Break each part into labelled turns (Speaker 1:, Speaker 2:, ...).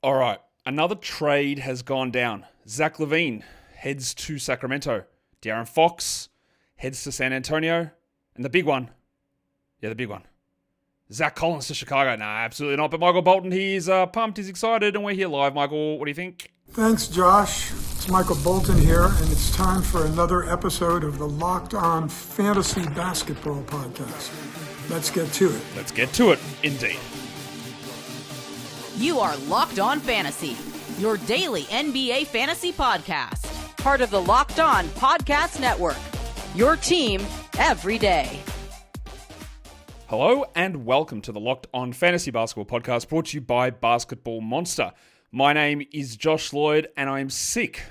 Speaker 1: All right, another trade has gone down. Zach LaVine heads to Sacramento. De'Aaron Fox heads to San Antonio. And the big one, the big one, Zach Collins to Chicago. Nah, absolutely not. But Michael Bolton, he's pumped, he's excited, and we're here live. Michael, what do you think?
Speaker 2: Thanks, Josh. It's Michael Bolton here, and it's time for another episode of the Locked On Fantasy Basketball Podcast. Let's get to it.
Speaker 1: Let's get to it, indeed.
Speaker 3: You are Locked On Fantasy, your daily NBA fantasy podcast. Part of the Locked On Podcast Network, your team every day.
Speaker 1: Hello and welcome to the Locked On Fantasy Basketball Podcast, brought to you by Basketball Monster. My name is Josh Lloyd, and I'm sick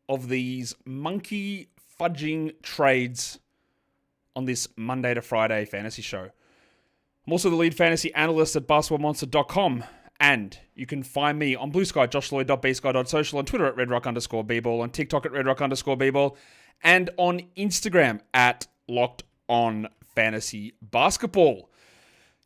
Speaker 1: of these monkey fudging trades on this Monday to Friday fantasy show. I'm also the lead fantasy analyst at basketballmonster.com. And you can find me on Blue Sky, joshloyd.bsky.social, on Twitter at redrock_bball, on TikTok at redrock_bball, and on Instagram at LockedOnFantasyBasketball.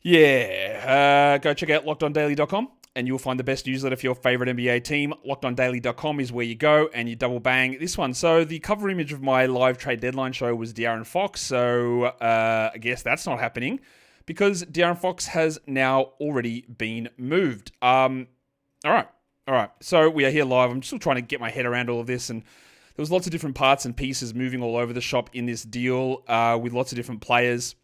Speaker 1: Yeah, go check out lockedondaily.com and you'll find the best newsletter for your favorite NBA team. LockedOnDaily.com is where you go and you double bang this one. So the cover image of my live trade deadline show was De'Aaron Fox, so I guess that's not happening, because De'Aaron Fox has now already been moved. All right. So we are here live. I'm still trying to get my head around all of this, and there was lots of different parts and pieces moving all over the shop in this deal with lots of different players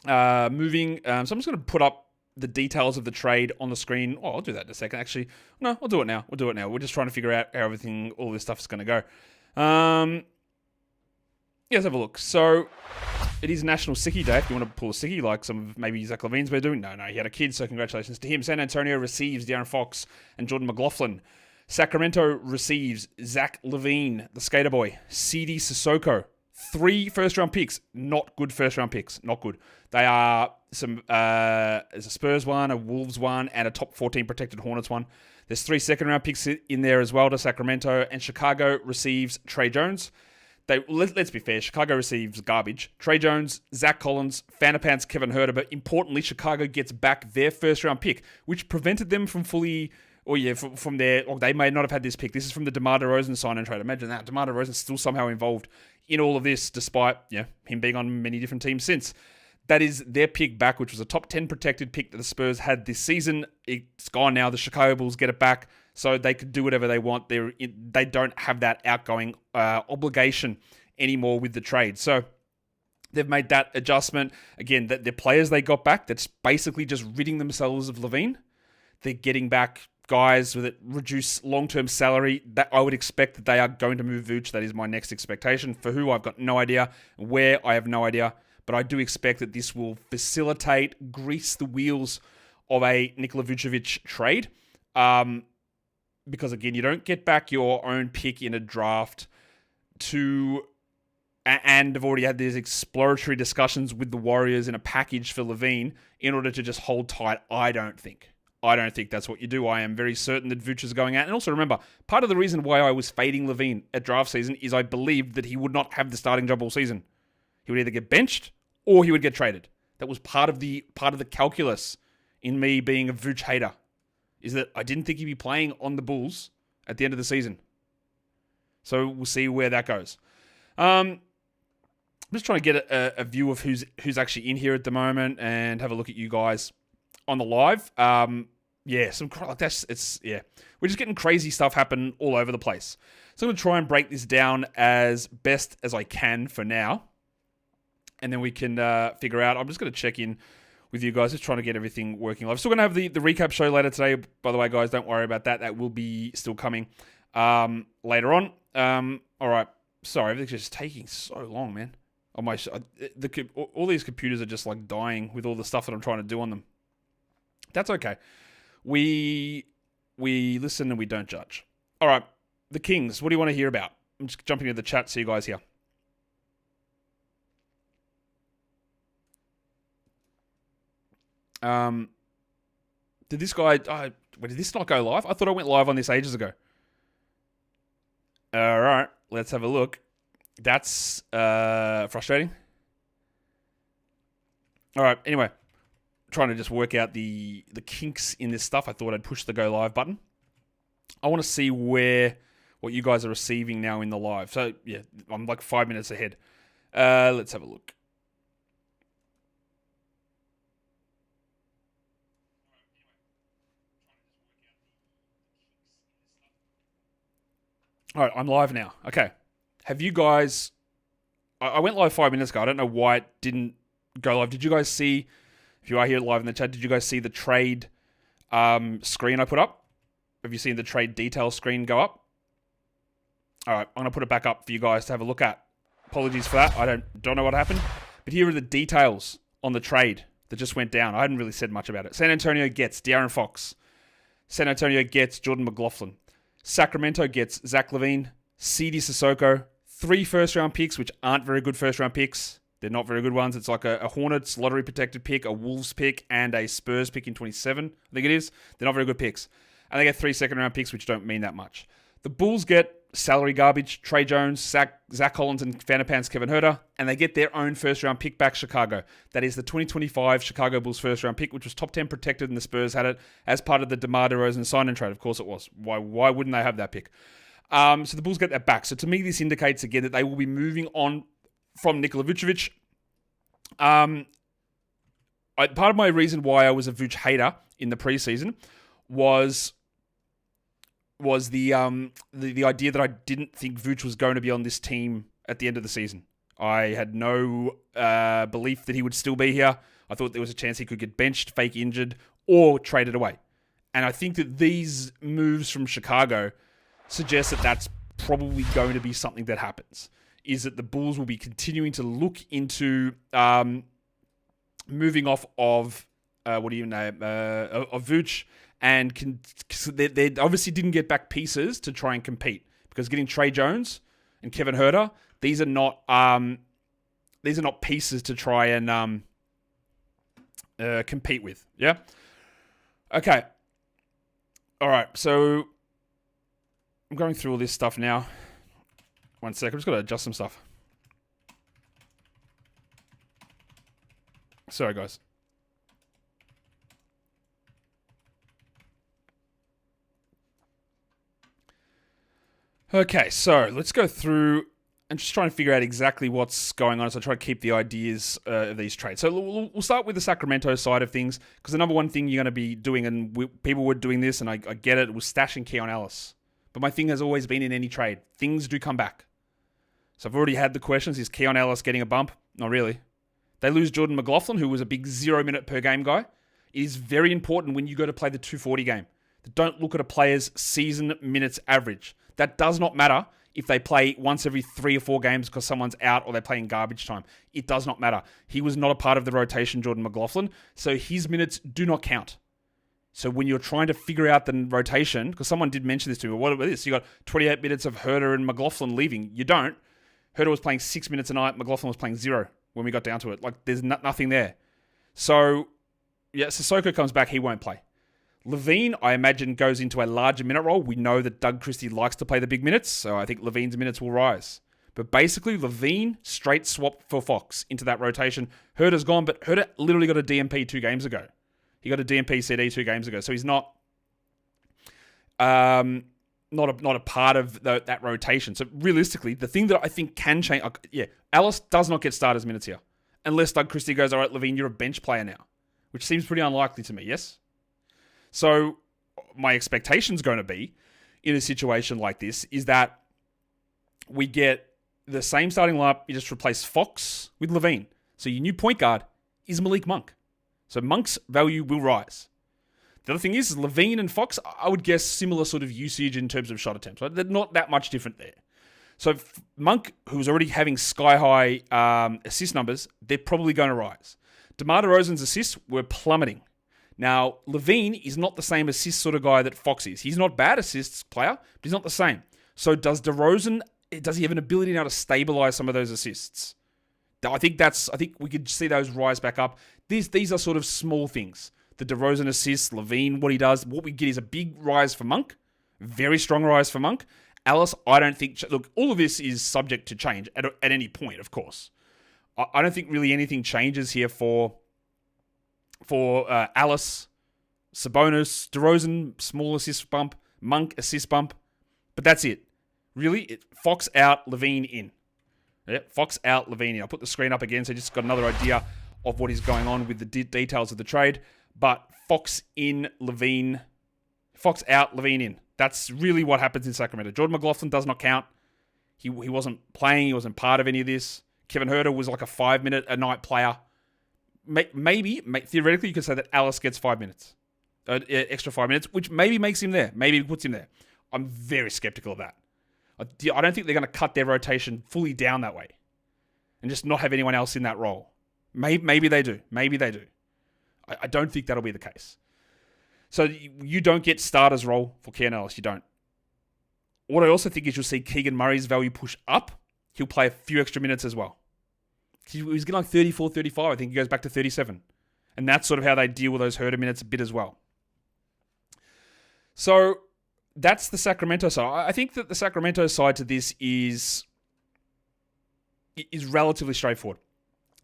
Speaker 1: moving. So I'm just going to put up the details of the trade on the screen. Oh, I'll do that in a second, actually. No, I'll do it now. We're just trying to figure out how all this stuff is going to go. Let's have a look. So it is National Sickie Day. If you want to pull a sickie like some of maybe Zach LaVine's been doing. No, he had a kid, so congratulations to him. San Antonio receives De'Aaron Fox and Jordan McLaughlin. Sacramento receives Zach LaVine, the skater boy, CD Sissoko. 3 first-round picks. Not good first-round picks. Not good. They are there's a Spurs one, a Wolves one, and a top 14 protected Hornets one. There's 3 second-round picks in there as well to Sacramento, and Chicago receives Trey Jones. Let's be fair, Chicago receives garbage. Trey Jones, Zach Collins, Fanapants, Kevin Huerter, but importantly, Chicago gets back their first-round pick, which prevented them from fully, from their, or they may not have had this pick. This is from the DeMar DeRozan sign and trade. Imagine that. DeMar DeRozan's still somehow involved in all of this, despite him being on many different teams since. That is their pick back, which was a top 10 protected pick that the Spurs had this season. It's gone now. The Chicago Bulls get it back, so they could do whatever they want. They don't have that outgoing obligation anymore with the trade. So they've made that adjustment. Again, the players they got back, that's basically just ridding themselves of LaVine. They're getting back guys with a reduced long-term salary. That I would expect that they are going to move Vooch. That is my next expectation. For who, I've got no idea. Where, I have no idea. But I do expect that this will facilitate, grease the wheels of a Nikola Vucevic trade. Because again, you don't get back your own pick in a draft and have already had these exploratory discussions with the Warriors in a package for LaVine in order to just hold tight. I don't think that's what you do. I am very certain that Vooch is going out. And also remember, part of the reason why I was fading LaVine at draft season is I believed that he would not have the starting job all season. He would either get benched or he would get traded. That was part of the calculus in me being a Vooch hater, is that I didn't think he'd be playing on the Bulls at the end of the season. So we'll see where that goes. I'm just trying to get a view of who's actually in here at the moment and have a look at you guys on the live. We're just getting crazy stuff happen all over the place. So I'm going to try and break this down as best as I can for now. And then we can figure out. I'm just going to check in with you guys, just trying to get everything working live. Still going to have the recap show later today. By the way, guys, don't worry about that. That will be still coming later on. All right. Sorry, everything's just taking so long, man. All these computers are just like dying with all the stuff that I'm trying to do on them. That's okay. We We listen and we don't judge. All right, the Kings. What do you want to hear about? I'm just jumping into the chat. See you guys here. Did this guy... did this not go live? I thought I went live on this ages ago. All right, let's have a look. That's frustrating. All right, anyway. Trying to just work out the kinks in this stuff. I thought I'd push the go live button. I want to see what you guys are receiving now in the live. So, yeah, I'm like 5 minutes ahead. Let's have a look. All right, I'm live now. Okay. Have you guys... I went live 5 minutes ago. I don't know why it didn't go live. Did you guys see... If you are here live in the chat, did you guys see the trade screen I put up? Have you seen the trade detail screen go up? All right, I'm going to put it back up for you guys to have a look at. Apologies for that. I don't know what happened. But here are the details on the trade that just went down. I hadn't really said much about it. San Antonio gets De'Aaron Fox. San Antonio gets Jordan McLaughlin. Sacramento gets Zach LaVine, C.D. Sissoko, 3 first-round picks, which aren't very good first-round picks. They're not very good ones. It's like a Hornets lottery-protected pick, a Wolves pick, and a Spurs pick in 27, I think it is. They're not very good picks. And they get 3 second-round picks, which don't mean that much. The Bulls get salary garbage, Trey Jones, Zach Collins, and Fanapans Kevin Huerter, and they get their own first-round pick back, Chicago. That is the 2025 Chicago Bulls first-round pick, which was top 10 protected, and the Spurs had it as part of the DeMar DeRozan sign-and trade. Of course it was. Why wouldn't they have that pick? So the Bulls get that back. So to me, this indicates again that they will be moving on from Nikola Vucevic. Part of my reason why I was a Vuce hater in the preseason was the idea that I didn't think Vuce was going to be on this team at the end of the season. I had no belief that he would still be here. I thought there was a chance he could get benched, fake injured, or traded away. And I think that these moves from Chicago suggest that that's probably going to be something that happens. Is that the Bulls will be continuing to look into moving off of of Vuce, and they obviously didn't get back pieces to try and compete, because getting Trey Jones and Kevin Huerter, these are not pieces to try and compete with. Yeah. Okay. All right. So I'm going through all this stuff now. 1 sec. I'm just going to adjust some stuff. Sorry, guys. Okay, so let's go through and just try and figure out exactly what's going on. So I try to keep the ideas of these trades. So we'll start with the Sacramento side of things, because the number one thing you're going to be doing, and people were doing this, and I get it, was stashing Keon Ellis. But my thing has always been, in any trade, things do come back. So I've already had the questions. Is Keon Ellis getting a bump? Not really. They lose Jordan McLaughlin, who was a big 0 minute per game guy. It is very important when you go to play the 240 game. Don't look at a player's season minutes average. That does not matter if they play once every 3 or 4 games because someone's out or they're playing garbage time. It does not matter. He was not a part of the rotation, Jordan McLaughlin, so his minutes do not count. So when you're trying to figure out the rotation, because someone did mention this to me, what about this? You got 28 minutes of Huerter and McLaughlin leaving. You don't. Huerter was playing 6 minutes a night. McLaughlin was playing 0 when we got down to it. Like, there's nothing there. So, yeah, Sissoko comes back. He won't play. LaVine, I imagine, goes into a larger minute role. We know that Doug Christie likes to play the big minutes, so I think LaVine's minutes will rise. But basically, LaVine straight swapped for Fox into that rotation. Huerter's gone, but Huerter literally got a DMP 2 games ago. He got a DMP CD 2 games ago, so he's not a part of that rotation. So realistically, the thing that I think can change, Ellis does not get starters minutes here, unless Doug Christie goes, all right, LaVine, you're a bench player now, which seems pretty unlikely to me. Yes. So my expectation's going to be, in a situation like this, is that we get the same starting lineup. You just replace Fox with LaVine. So your new point guard is Malik Monk. So Monk's value will rise. The other thing is LaVine and Fox, I would guess similar sort of usage in terms of shot attempts. Right? They're not that much different there. So Monk, who's already having sky-high assist numbers, they're probably going to rise. DeMar DeRozan's assists were plummeting. Now, LaVine is not the same assist sort of guy that Fox is. He's not a bad assists player, but he's not the same. So does DeRozan, does he have an ability now to stabilize some of those assists? I think we could see those rise back up. These are sort of small things. The DeRozan assists, LaVine, what he does. What we get is a big rise for Monk. Very strong rise for Monk. Alice, I don't think... Look, all of this is subject to change at any point, of course. I don't think really anything changes here for Alice, Sabonis, DeRozan, small assist bump, Monk, assist bump. But that's it. Really, Fox out, LaVine in. Yeah, Fox out, LaVine in. I'll put the screen up again so you just got another idea of what is going on with the details of the trade. But Fox in, LaVine. Fox out, LaVine in. That's really what happens in Sacramento. Jordan McLaughlin does not count. He wasn't playing. He wasn't part of any of this. Kevin Huerter was like a 5-minute a night player. Maybe, theoretically, you could say that Alice gets 5 minutes. Extra 5 minutes, which maybe makes him there. Maybe puts him there. I'm very skeptical of that. I don't think they're going to cut their rotation fully down that way and just not have anyone else in that role. Maybe they do. Maybe they do. I don't think that'll be the case. So you don't get starters role for Keanu Ellis. You don't. What I also think is you'll see Keegan Murray's value push up. He'll play a few extra minutes as well. He was getting like 34, 35. I think he goes back to 37. And that's sort of how they deal with those Herder minutes a bit as well. So that's the Sacramento side. I think that the Sacramento side to this is relatively straightforward.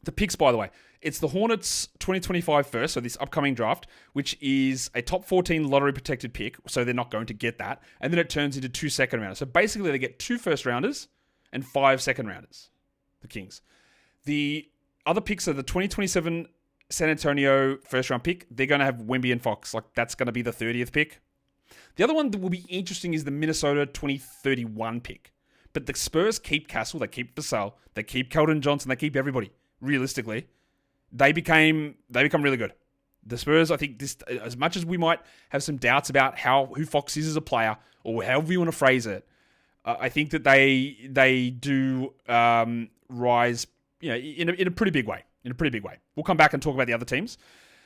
Speaker 1: The picks, by the way, it's the Hornets 2025 first, so this upcoming draft, which is a top 14 lottery protected pick, so they're not going to get that. And then it turns into 2 second rounders. So basically they get 2 first rounders and 5 second rounders, the Kings. The other picks are the 2027 San Antonio first round pick. They're going to have Wemby and Fox. Like, that's going to be the 30th pick. The other one that will be interesting is the Minnesota 2031 pick. But the Spurs keep Castle, they keep Vassell, they keep Keldon Johnson, they keep everybody. Realistically, they become really good. The Spurs, I think, this, as much as we might have some doubts about who Fox is as a player, or however you want to phrase it, I think that they do rise, in a pretty big way. In a pretty big way. We'll come back and talk about the other teams.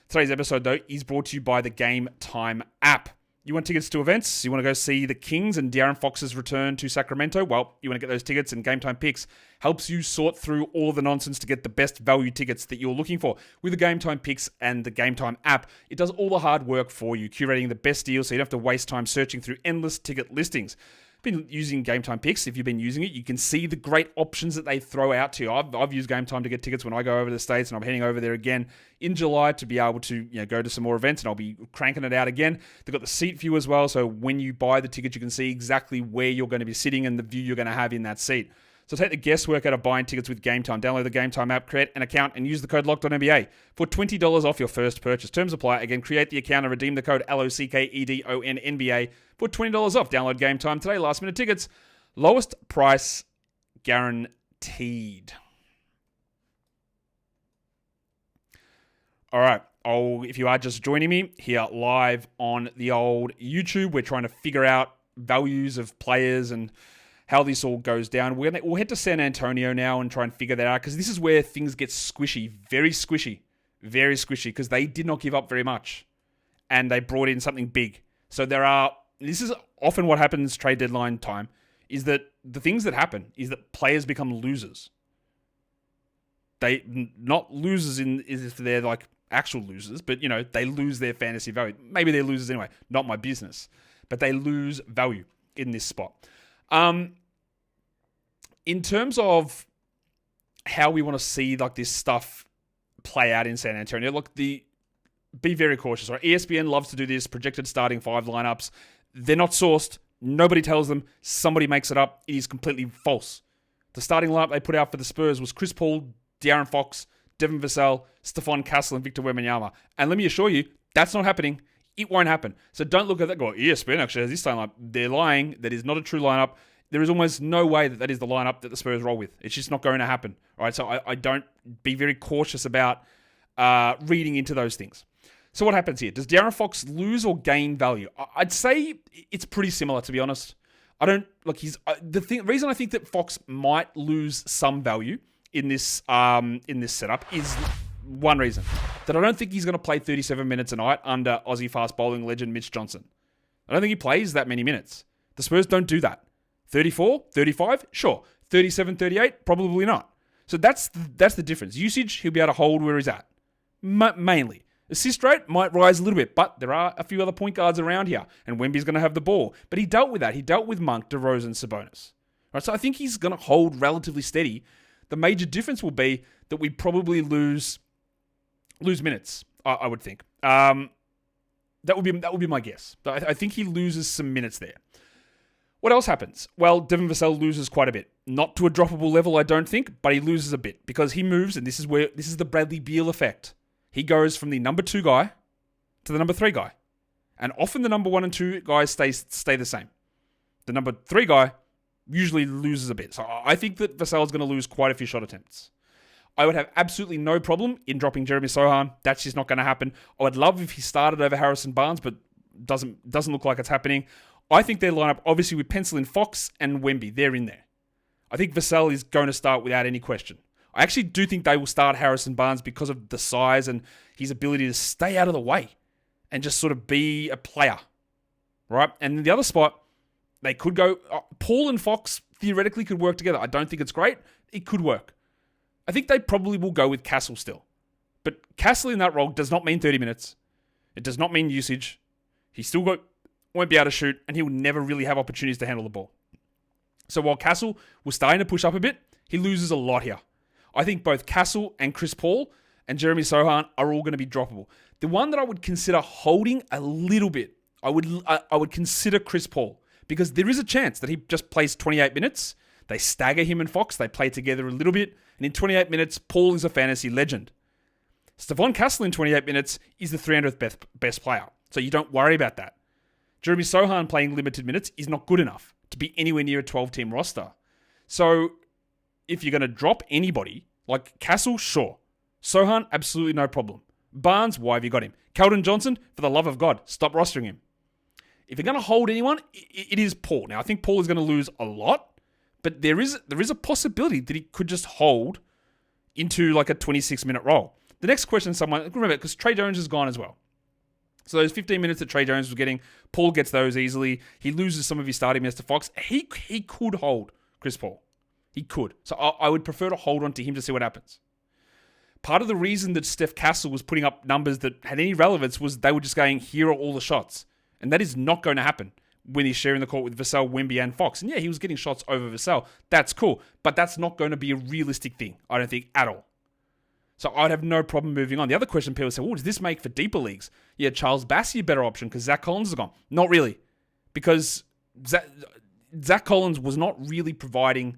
Speaker 1: Today's episode, though, is brought to you by the Gametime app. You want tickets to events? You want to go see the Kings and De'Aaron Fox's return to Sacramento? Well, you want to get those tickets, and Gametime Picks helps you sort through all of the nonsense to get the best value tickets that you're looking for. With the Gametime Picks and the Gametime app, it does all the hard work for you, curating the best deals so you don't have to waste time searching through endless ticket listings. Been using Gametime Picks. If you've been using it, you can see the great options that they throw out to you. I've used Gametime to get tickets when I go over to the States, and I'm heading over there again in July to be able to go to some more events, and I'll be cranking it out again. They've got the seat view as well, so when you buy the ticket, you can see exactly where you're going to be sitting and the view you're going to have in that seat. So take the guesswork out of buying tickets with Gametime. Download the Gametime app, create an account, and use the code LOCKEDONNBA for $20 off your first purchase. Terms apply. Again, create the account and redeem the code LOCKEDONNBA for $20 off. Download Gametime today. Last minute tickets. Lowest price guaranteed. All right. If you are just joining me here live on the old YouTube, we're trying to figure out values of players and how this all goes down. We'll head to San Antonio now and try and figure that out, because this is where things get squishy, very squishy, because they did not give up very much and they brought in something big. So this is often what happens trade deadline time, is that the things that happen is that players become losers. They, not losers is if they're like actual losers, but they lose their fantasy value. Maybe they're losers anyway, not my business, but they lose value in this spot. In terms of how we want to see like this stuff play out in San Antonio, look, be very cautious. Right? ESPN loves to do this, projected starting 5 lineups. They're not sourced. Nobody tells them. Somebody makes it up. It is completely false. The starting lineup they put out for the Spurs was Chris Paul, De'Aaron Fox, Devin Vassell, Stephon Castle, and Victor Wembanyama. And let me assure you, that's not happening. It won't happen. So don't look at that and go, ESPN actually has this lineup. They're lying. That is not a true lineup. There is almost no way that is the lineup that the Spurs roll with. It's just not going to happen. All right, so I don't be very cautious about reading into those things. So what happens here? Does De'Aaron Fox lose or gain value? I'd say it's pretty similar, to be honest. I don't look. The reason I think that Fox might lose some value in this setup is one reason. that I don't think he's going to play 37 minutes a night under Aussie fast bowling legend Mitch Johnson. I don't think he plays that many minutes. The Spurs don't do that. 34, 35, sure. 37, 38, probably not. So that's the difference. Usage, he'll be able to hold where he's at. Mainly. Assist rate might rise a little bit, but there are a few other point guards around here, and Wemby's going to have the ball. But he dealt with that. He dealt with Monk, DeRozan, Sabonis. Right, so I think he's going to hold relatively steady. The major difference will be that we probably lose minutes, I would think. That would be my guess. I think he loses some minutes there. What else happens? Well, Devin Vassell loses quite a bit. Not to a droppable level, I don't think, but he loses a bit because he moves, and this is the Bradley Beal effect. He goes from the number 2 guy to the number 3 guy. And often the number 1 and 2 guys stay the same. The number 3 guy usually loses a bit. So I think that Vassell's going to lose quite a few shot attempts. I would have absolutely no problem in dropping Jeremy Sohan. That's just not going to happen. I would love if he started over Harrison Barnes, but doesn't look like it's happening. I think their lineup, obviously with pencil in Fox and Wemby, they're in there. I think Vassell is going to start without any question. I actually do think they will start Harrison Barnes because of the size and his ability to stay out of the way and just sort of be a player, right? And in the other spot, they could go... Paul and Fox theoretically could work together. I don't think it's great. It could work. I think they probably will go with Castle still. But Castle in that role does not mean 30 minutes. It does not mean usage. He still won't be able to shoot, and he will never really have opportunities to handle the ball. So while Castle was starting to push up a bit, he loses a lot here. I think both Castle and Chris Paul and Jeremy Sohan are all going to be droppable. The one that I would consider holding a little bit, I would consider Chris Paul, because there is a chance that he just plays 28 minutes. They stagger him and Fox. They play together a little bit. And in 28 minutes, Paul is a fantasy legend. Stephon Castle in 28 minutes is the 300th best player. So you don't worry about that. Jeremy Sohan playing limited minutes is not good enough to be anywhere near a 12-team roster. So if you're going to drop anybody, like Castle, sure. Sohan, absolutely no problem. Barnes, why have you got him? Keldon Johnson, for the love of God, stop rostering him. If you're going to hold anyone, it is Paul. Now, I think Paul is going to lose a lot, but there is a possibility that he could just hold into like a 26-minute role. The next question, remember, because Trey Jones is gone as well. So those 15 minutes that Trey Jones was getting, Paul gets those easily. He loses some of his starting minutes to Fox. He could hold Chris Paul. He could. So I would prefer to hold on to him to see what happens. Part of the reason that Steph Castle was putting up numbers that had any relevance was they were just going, here are all the shots. And that is not going to happen when he's sharing the court with Vassell, Wemby, and Fox. And yeah, he was getting shots over Vassell. That's cool. But that's not going to be a realistic thing, I don't think, at all. So I'd have no problem moving on. The other question people say, does this make for deeper leagues? Yeah, Charles Bassey a better option because Zach Collins is gone. Not really. Because Zach Collins was not really providing...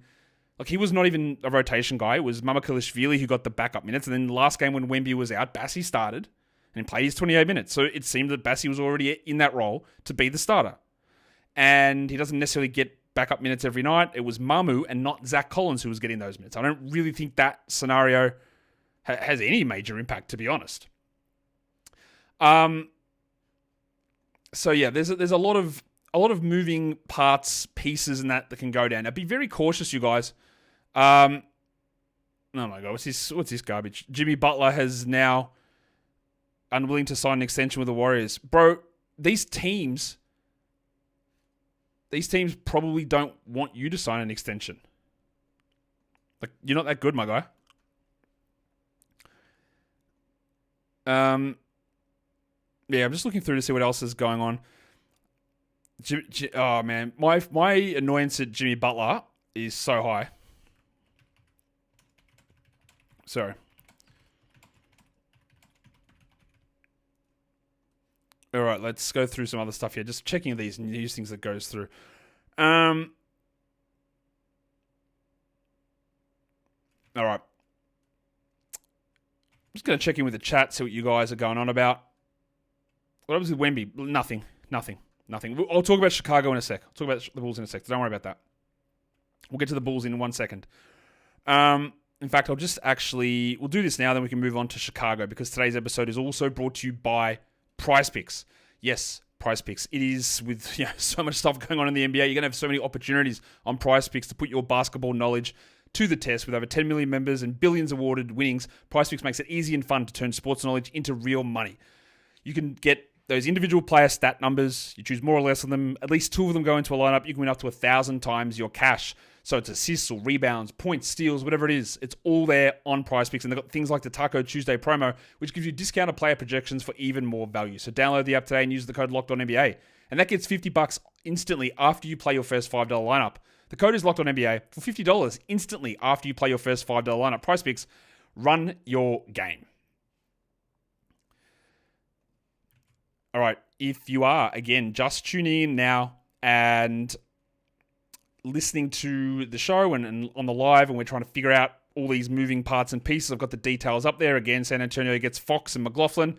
Speaker 1: Like, he was not even a rotation guy. It was Mamakalishvili who got the backup minutes. And then the last game when Wemby was out, Bassey started and played his 28 minutes. So it seemed that Bassey was already in that role to be the starter. And he doesn't necessarily get backup minutes every night. It was Mamu and not Zach Collins who was getting those minutes. I don't really think that scenario has any major impact, to be honest. So yeah, there's a lot of moving parts, pieces, and that can go down. Now, be very cautious, you guys. Oh my God, what's this garbage? Jimmy Butler has now unwilling to sign an extension with the Warriors. Bro, these teams probably don't want you to sign an extension. Like, you're not that good, my guy. Yeah, I'm just looking through to see what else is going on. Oh man, my annoyance at Jimmy Butler is so high. Sorry. All right, let's go through some other stuff here. Just checking these news things that goes through. All right. I'm just going to check in with the chat, see what you guys are going on about. What was with Wemby? Nothing. I'll talk about Chicago in a sec. I'll talk about the Bulls in a sec. Don't worry about that. We'll get to the Bulls in 1 second. In fact, we'll do this now, then we can move on to Chicago, because today's episode is also brought to you by PrizePicks. Yes, PrizePicks. It is with so much stuff going on in the NBA. You're going to have so many opportunities on PrizePicks to put your basketball knowledge to the test. With over 10 million members and billions awarded winnings, PrizePicks makes it easy and fun to turn sports knowledge into real money. You can get those individual player stat numbers. You choose more or less of them. At least 2 of them go into a lineup. You can win up to 1,000 times your cash. So it's assists or rebounds, points, steals, whatever it is. It's all there on PrizePicks. And they've got things like the Taco Tuesday promo, which gives you discounted player projections for even more value. So download the app today and use the code LOCKEDONNBA. And that gets $50 instantly after you play your first $5 lineup. The code is LOCKEDONNBA for $50 instantly after you play your first $5 lineup. PrizePicks, run your game. All right, if you are, again, just tuning in now and listening to the show and on the live, and we're trying to figure out all these moving parts and pieces. I've got the details up there. Again, San Antonio gets Fox and McLaughlin.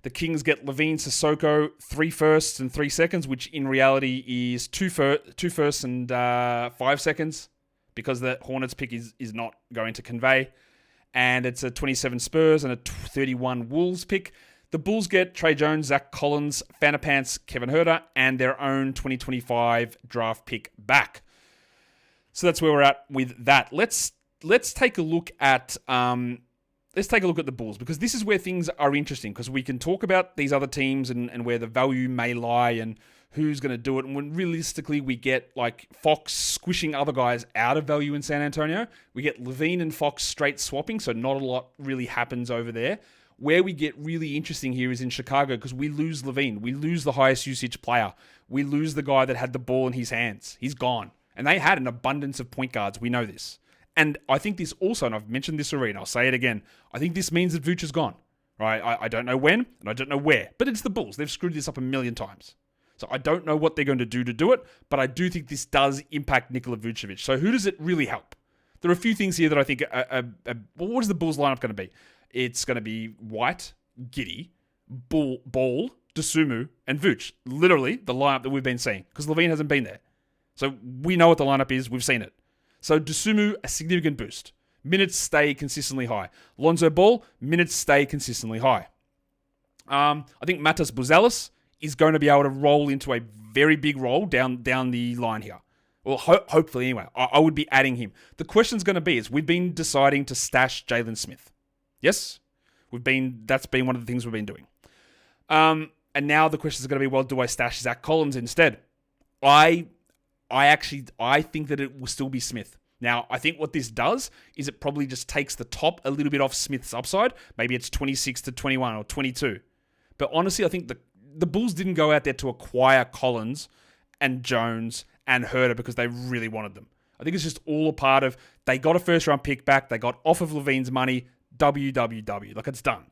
Speaker 1: The Kings get LaVine, Sissoko, 3 firsts and 3 seconds, which in reality is 2 firsts and 5 seconds, because the Hornets pick is not going to convey. And it's a 27 Spurs and a 31 Wolves pick. The Bulls get Trey Jones, Zach Collins, Fanapants, Kevin Huerter, and their own 2025 draft pick back. So that's where we're at with that. Let's take a look at the Bulls, because this is where things are interesting, because we can talk about these other teams and where the value may lie and who's going to do it. And when realistically we get like Fox squishing other guys out of value in San Antonio, we get LaVine and Fox straight swapping, so not a lot really happens over there. Where we get really interesting here is in Chicago, because we lose LaVine. We lose the highest usage player. We lose the guy that had the ball in his hands. He's gone. And they had an abundance of point guards. We know this. And I think this also, and I've mentioned this already, and I'll say it again, I think this means that Vooch is gone. Right? I don't know when, and I don't know where. But it's the Bulls. They've screwed this up a million times. So I don't know what they're going to do it, but I do think this does impact Nikola Vucevic. So who does it really help? There are a few things here that I think what is the Bulls lineup going to be? It's going to be White, Giddey, Ball, Dosunmu, and Vooch. Literally the lineup that we've been seeing, because LaVine hasn't been there. So we know what the lineup is. We've seen it. So Dosunmu, a significant boost. Minutes stay consistently high. Lonzo Ball, minutes stay consistently high. I think Matas Buzelis is going to be able to roll into a very big role down the line here. Well, hopefully anyway. I would be adding him. The question's going to be is we've been deciding to stash Jalen Smith. Yes? That's been one of the things we've been doing. And now the question is going to be, well, do I stash Zach Collins instead? I think that it will still be Smith. Now, I think what this does is it probably just takes the top a little bit off Smith's upside. Maybe it's 26 to 21 or 22. But honestly, I think the Bulls didn't go out there to acquire Collins and Jones and Huerter because they really wanted them. I think it's just all a part of, they got a first-round pick back, they got off of LaVine's money, WWW. Like, it's done.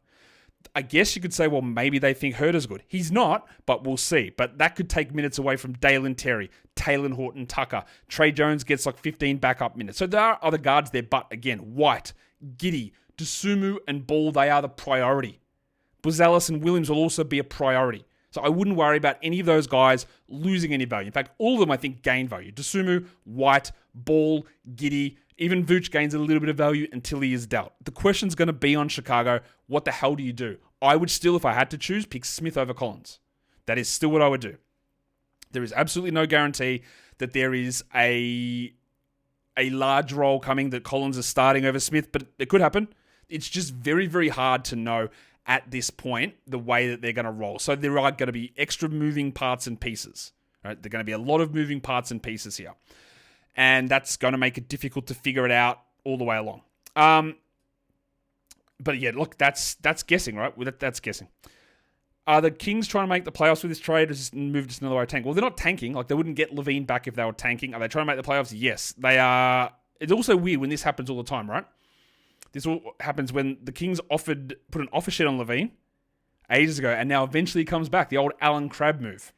Speaker 1: I guess you could say, well, maybe they think Huerter's good. He's not, but we'll see. But that could take minutes away from Dalen Terry, Taylor Horton Tucker. Trey Jones gets like 15 backup minutes. So there are other guards there, but again, White, Giddey, Dosunmu, and Ball, they are the priority. Buzelis and Williams will also be a priority. So I wouldn't worry about any of those guys losing any value. In fact, all of them, I think, gain value. Dosunmu, White, Ball, Giddey, even Vooch gains a little bit of value until he is dealt. The question's going to be on Chicago, what the hell do you do? I would still, if I had to choose, pick Smith over Collins. That is still what I would do. There is absolutely no guarantee that there is a large role coming that Collins is starting over Smith, but it could happen. It's just very, very hard to know at this point the way that they're going to roll. So there are going to be extra moving parts and pieces. Right? There are going to be a lot of moving parts and pieces here. And that's going to make it difficult to figure it out all the way along. But yeah, look, that's guessing, right? That's guessing. Are the Kings trying to make the playoffs with this trade or just move just another way to tank? Well, they're not tanking. Like, they wouldn't get LaVine back if they were tanking. Are they trying to make the playoffs? Yes, they are. It's also weird when this happens all the time, right? This all happens when the Kings put an offer sheet on LaVine ages ago, and now eventually he comes back. The old Alan Crabb move.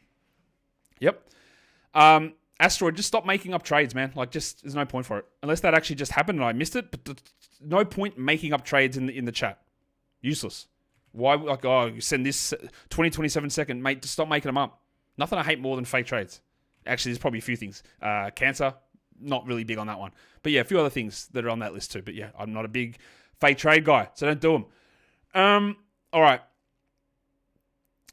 Speaker 1: Yep. Asteroid, just stop making up trades, man. Like, just there's no point for it. Unless that actually just happened and I missed it, but no point making up trades in the chat. Useless. Why, like, oh, you send this 2027 second, mate, just stop making them up. Nothing I hate more than fake trades. Actually, there's probably a few things. Cancer, not really big on that one. But yeah, a few other things that are on that list too. But yeah, I'm not a big fake trade guy, so don't do them. All right.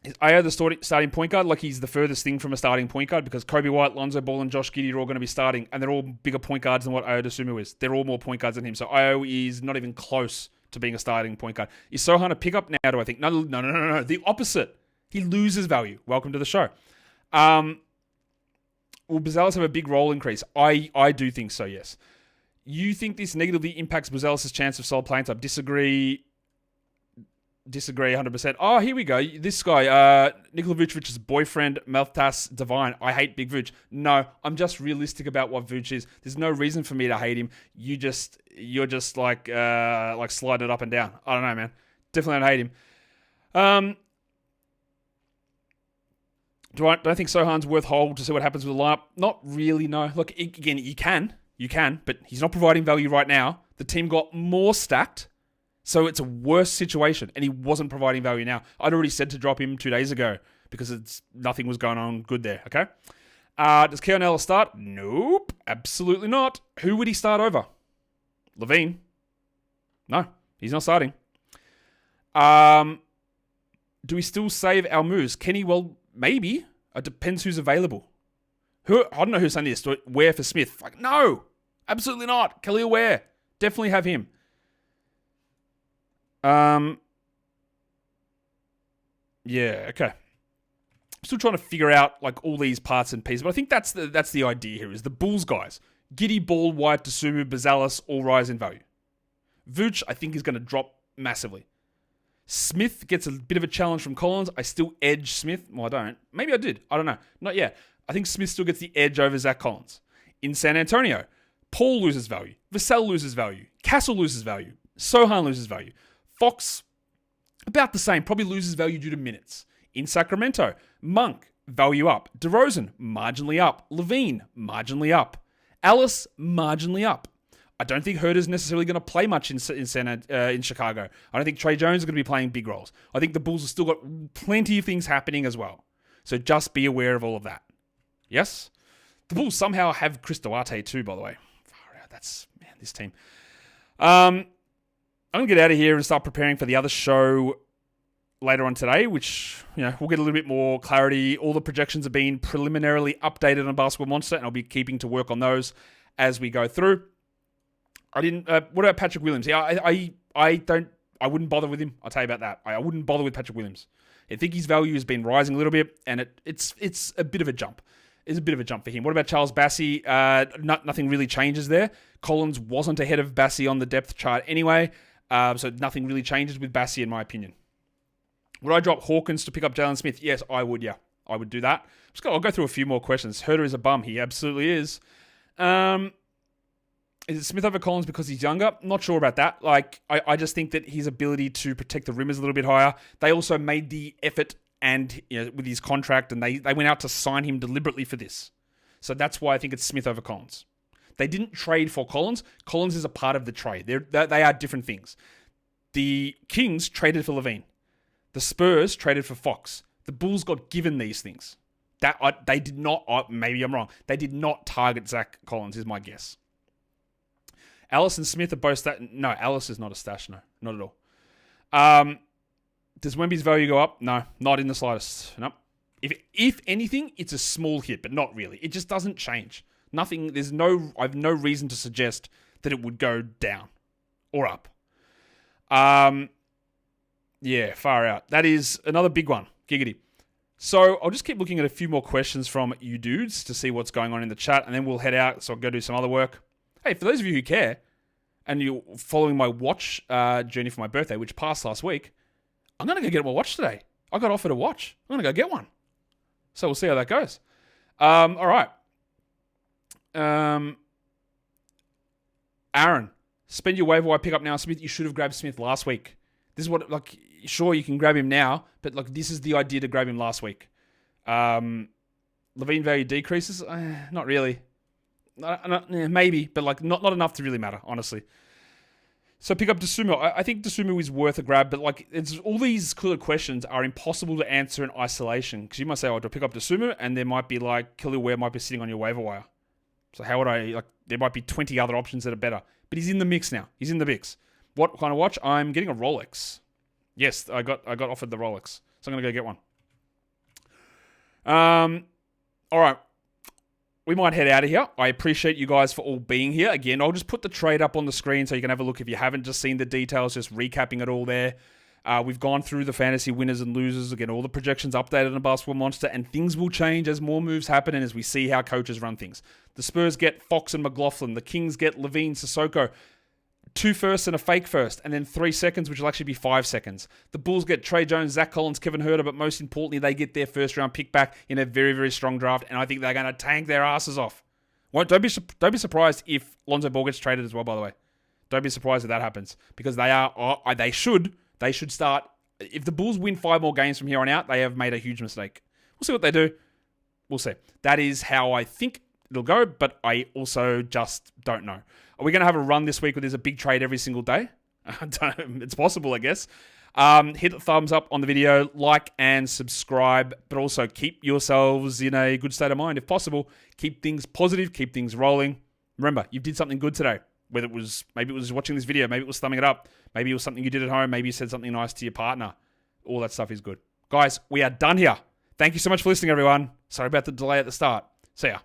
Speaker 1: Is Ayo the starting point guard? Like, he's the furthest thing from a starting point guard because Kobe White, Lonzo Ball, and Josh Giddey are all going to be starting, and they're all bigger point guards than what Ayo Dosunmu is. They're all more point guards than him. So Ayo is not even close to being a starting point guard. Is Sohan a pickup now, do I think? No. The opposite. He loses value. Welcome to the show. Will Buzelis have a big role increase? I do think so, yes. You think this negatively impacts Buzelis' chance of solid playing time? Disagree 100%. Oh, here we go. This guy, Nikola Vucevic's boyfriend, Meltas Divine. I hate Big Vuc. No, I'm just realistic about what Vuc is. There's no reason for me to hate him. You're just like sliding it up and down. I don't know, man. Definitely don't hate him. Do I think Sohan's worth hold to see what happens with the lineup? Not really, no. Look, again, you can, but he's not providing value right now. The team got more stacked. So it's a worse situation, and he wasn't providing value now. I'd already said to drop him 2 days ago because nothing was going on good there, okay? Does Keon Ellis start? Nope, absolutely not. Who would he start over? LaVine? No, he's not starting. Do we still save our moves? Kenny, well, maybe. It depends who's available. I don't know who's saying this. Ware for Smith? Like, no, absolutely not. Khalil Ware. Definitely have him. Yeah, okay. I'm still trying to figure out like all these parts and pieces, but I think that's the idea here is the Bulls guys. Giddey, Ball, White, Dosunmu, Buzelis all rise in value. Vooch, I think, is going to drop massively. Smith gets a bit of a challenge from Collins. I still edge Smith. Well, I don't. Maybe I did. I don't know. Not yet. I think Smith still gets the edge over Zach Collins. In San Antonio, Paul loses value. Vassell loses value. Castle loses value. Sohan loses value. Fox, about the same, probably loses value due to minutes. In Sacramento, Monk, value up. DeRozan, marginally up. LaVine, marginally up. Ellis, marginally up. I don't think Herter's necessarily going to play much in Chicago. I don't think Trey Jones is going to be playing big roles. I think the Bulls have still got plenty of things happening as well. So just be aware of all of that. Yes? The Bulls somehow have Chris Duarte too, by the way. That's, man, this team. I'm going to get out of here and start preparing for the other show later on today, which, we'll get a little bit more clarity. All the projections are being preliminarily updated on Basketball Monster, and I'll be keeping to work on those as we go through. What about Patrick Williams? Yeah, I wouldn't bother with him. I'll tell you about that. I wouldn't bother with Patrick Williams. I think his value has been rising a little bit, and it's a bit of a jump. It's a bit of a jump for him. What about Charles Bassey? Nothing really changes there. Collins wasn't ahead of Bassey on the depth chart anyway. So nothing really changes with Bassey, in my opinion. Would I drop Hawkins to pick up Jalen Smith? Yes, I would, yeah. I would do that. I'll go through a few more questions. Herter is a bum. He absolutely is. Is it Smith over Collins because he's younger? Not sure about that. I just think that his ability to protect the rim is a little bit higher. They also made the effort and with his contract, and they went out to sign him deliberately for this. So that's why I think it's Smith over Collins. They didn't trade for Collins. Collins is a part of the trade. They are different things. The Kings traded for LaVine. The Spurs traded for Fox. The Bulls got given these things. They did not, maybe I'm wrong, they did not target Zach Collins, is my guess. Ellis and Smith are both no, Ellis is not a stash, no, not at all. Does Wemby's value go up? No, not in the slightest. Nope. If anything, it's a small hit, but not really. It just doesn't change. Nothing, I have no reason to suggest that it would go down or up. Yeah, far out. That is another big one. Giggity. So I'll just keep looking at a few more questions from you dudes to see what's going on in the chat, and then we'll head out, so I'll go do some other work. Hey, for those of you who care, and you're following my watch journey for my birthday, which passed last week, I'm going to go get my watch today. I got offered a watch. I'm going to go get one. So we'll see how that goes. All right. Aaron, spend your waiver wire pick up now. Smith, you should have grabbed Smith last week. This is what, sure, you can grab him now, but this is the idea to grab him last week. LaVine value decreases? Not really. Maybe, but not enough to really matter, honestly. So pick up Dosunmu. I think Dosunmu is worth a grab, but it's all these clear questions are impossible to answer in isolation, because you might say, do I pick up Dosunmu? And there might be Khalil Ware might be sitting on your waiver wire. So how would I, there might be 20 other options that are better. But he's in the mix now. He's in the mix. What kind of watch? I'm getting a Rolex. Yes, I got offered the Rolex. So I'm going to go get one. All right. We might head out of here. I appreciate you guys for all being here. Again, I'll just put the trade up on the screen so you can have a look if you haven't just seen the details, just recapping it all there. We've gone through the fantasy winners and losers. Again, all the projections updated on Basketball Monster, and things will change as more moves happen and as we see how coaches run things. The Spurs get Fox and McLaughlin. The Kings get LaVine, Sissoko. 2 firsts and a fake first, and then 3 seconds, which will actually be 5 seconds. The Bulls get Trey Jones, Zach Collins, Kevin Huerter, but most importantly, they get their first-round pick back in a very, very strong draft, and I think they're going to tank their asses off. Don't be surprised if Lonzo Ball gets traded as well, by the way. Don't be surprised if that happens, because they should start. If the Bulls win 5 more games from here on out, they have made a huge mistake. We'll see what they do. We'll see. That is how I think it'll go, but I also just don't know. Are we going to have a run this week where there's a big trade every single day? It's possible, I guess. Hit the thumbs up on the video, like and subscribe, but also keep yourselves in a good state of mind if possible. Keep things positive, keep things rolling. Remember, you did something good today. Maybe it was watching this video, maybe it was thumbing it up, maybe it was something you did at home, maybe you said something nice to your partner. All that stuff is good. Guys, we are done here. Thank you so much for listening, everyone. Sorry about the delay at the start. See ya.